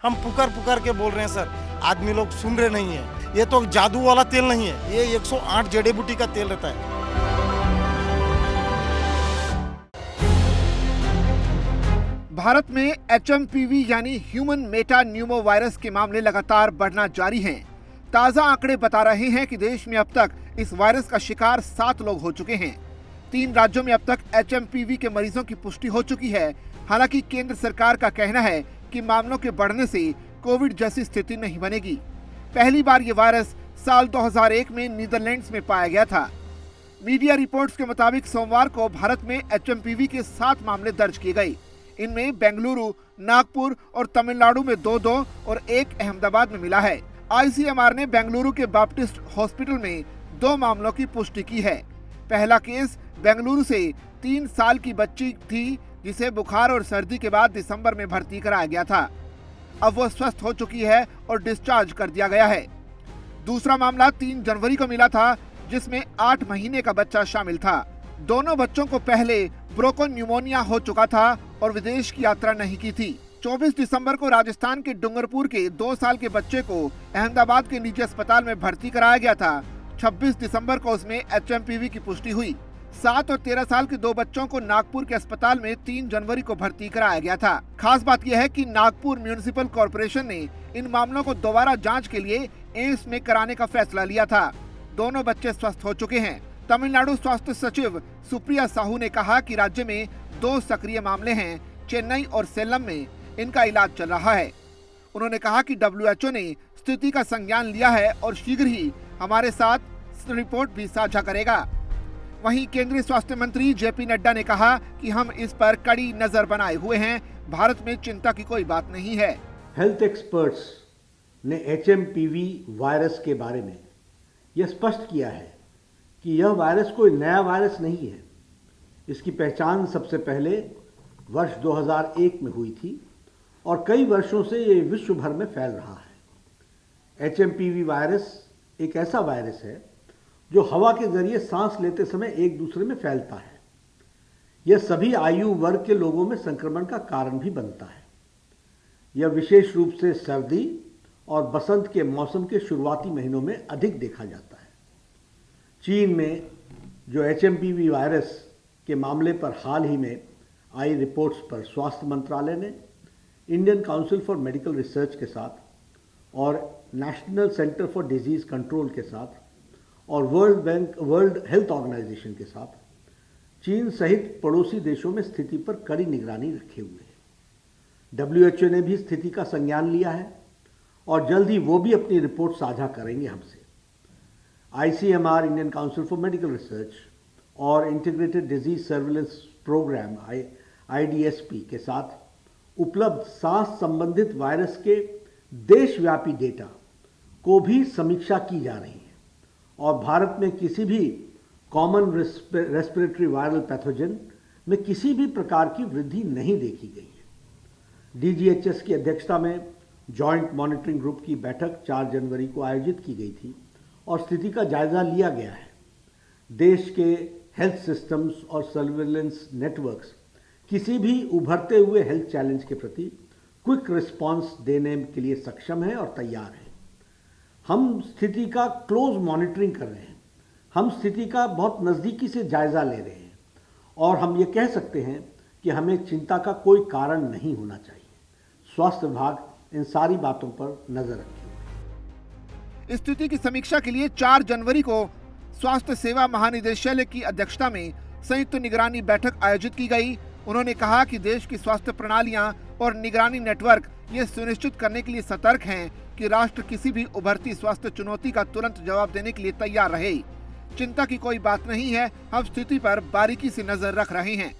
हम पुकार पुकार के बोल रहे हैं सर, आदमी लोग सुन रहे नहीं है। ये तो जादू वाला तेल नहीं है, ये 108 जड़ी बूटी का तेल रहता है। भारत में HMPV यानी ह्यूमन मेटा न्यूमो वायरस के मामले लगातार बढ़ना जारी हैं। ताज़ा आंकड़े बता रहे हैं कि देश में अब तक इस वायरस का शिकार 7 लोग हो चुके हैं। 3 राज्यों में अब तक HMPV के मरीजों की पुष्टि हो चुकी है। हालांकि केंद्र सरकार का कहना है कि मामलों के बढ़ने से कोविड जैसी स्थिति नहीं बनेगी। पहली बार ये वायरस साल 2001 में नीदरलैंड्स में पाया गया था। मीडिया रिपोर्ट्स के मुताबिक सोमवार को भारत में HMPV के 7 मामले दर्ज किए गए। इनमें बेंगलुरु, नागपुर और तमिलनाडु में 2-2 और 1 अहमदाबाद में मिला है। ICMR ने बेंगलुरु के बैप्टिस्ट हॉस्पिटल में 2 मामलों की पुष्टि की है। पहला केस बेंगलुरु से 3 साल की बच्ची थी, जिसे बुखार और सर्दी के बाद दिसंबर में भर्ती कराया गया था। अब वो स्वस्थ हो चुकी है और डिस्चार्ज कर दिया गया है। दूसरा मामला 3 जनवरी को मिला था, जिसमें 8 महीने का बच्चा शामिल था। दोनों बच्चों को पहले ब्रोको न्यूमोनिया हो चुका था और विदेश की यात्रा नहीं की थी। 24 दिसंबर को राजस्थान के डूंगरपुर के 2 साल के बच्चे को अहमदाबाद के निजी अस्पताल में भर्ती कराया गया था। 26 दिसंबर को उसमें HMPV की पुष्टि हुई। 7 और 13 साल के 2 बच्चों को नागपुर के अस्पताल में 3 जनवरी को भर्ती कराया गया था। खास बात यह है कि नागपुर म्यूनिसिपल कॉर्पोरेशन ने इन मामलों को दोबारा जांच के लिए एम्स में कराने का फैसला लिया था। दोनों बच्चे स्वस्थ हो चुके हैं। तमिलनाडु स्वास्थ्य सचिव सुप्रिया साहू ने कहा कि राज्य में 2 सक्रिय मामले हैं। चेन्नई और सेलम में इनका इलाज चल रहा है। उन्होंने कहा कि WHO ने स्थिति का संज्ञान लिया है और शीघ्र ही हमारे साथ रिपोर्ट भी साझा करेगा। वहीं केंद्रीय स्वास्थ्य मंत्री JP नड्डा ने कहा कि हम इस पर कड़ी नजर बनाए हुए हैं। भारत में चिंता की कोई बात नहीं है। हेल्थ एक्सपर्ट्स ने HMPV वायरस के बारे में यह स्पष्ट किया है कि यह वायरस कोई नया वायरस नहीं है। इसकी पहचान सबसे पहले वर्ष 2001 में हुई थी और कई वर्षों से ये विश्व भर में फैल रहा है। HMPV वायरस एक ऐसा वायरस है जो हवा के जरिए सांस लेते समय एक दूसरे में फैलता है। यह सभी आयु वर्ग के लोगों में संक्रमण का कारण भी बनता है। यह विशेष रूप से सर्दी और बसंत के मौसम के शुरुआती महीनों में अधिक देखा जाता है। चीन में जो HMPV वायरस के मामले पर हाल ही में आई रिपोर्ट्स पर स्वास्थ्य मंत्रालय ने Indian council for medical research के साथ और national centre for disease control के साथ और वर्ल्ड हेल्थ ऑर्गेनाइजेशन के साथ चीन सहित पड़ोसी देशों में स्थिति पर कड़ी निगरानी रखे हुए है। WHO ने भी स्थिति का संज्ञान लिया है और जल्द ही वो भी अपनी रिपोर्ट साझा करेंगे हमसे। ICMR Indian council for medical research और integrated disease surveillance programme IDSP के साथ उपलब्ध सांस संबंधित वायरस के देशव्यापी डेटा को भी समीक्षा की जा रही है और भारत में किसी भी कॉमन रेस्पिरेटरी वायरल पैथोजन में किसी भी प्रकार की वृद्धि नहीं देखी गई है। DGHS की अध्यक्षता में जॉइंट मॉनिटरिंग ग्रुप की बैठक 4 जनवरी को आयोजित की गई थी और स्थिति का जायजा लिया गया है। देश के हेल्थ सिस्टम्स और सर्विलेंस नेटवर्क्स किसी भी उभरते हुए हेल्थ चैलेंज के प्रति क्विक रिस्पांस देने के लिए सक्षम है और तैयार है। हम स्थिति का क्लोज मॉनिटरिंग कर रहे हैं। हम स्थिति का बहुत नज़दीकी से जायजा ले रहे हैं और हम ये कह सकते हैं कि हमें चिंता का कोई कारण नहीं होना चाहिए। स्वास्थ्य विभाग इन सारी बातों पर नजर रखे हुए है। स्थिति की समीक्षा के लिए 4 जनवरी को स्वास्थ्य सेवा महानिदेशालय की अध्यक्षता में संयुक्त निगरानी बैठक आयोजित की गई। उन्होंने कहा कि देश की स्वास्थ्य प्रणालियां और निगरानी नेटवर्क ये सुनिश्चित करने के लिए सतर्क हैं कि राष्ट्र किसी भी उभरती स्वास्थ्य चुनौती का तुरंत जवाब देने के लिए तैयार रहे। चिंता की कोई बात नहीं है, हम स्थिति पर बारीकी से नजर रख रहे हैं।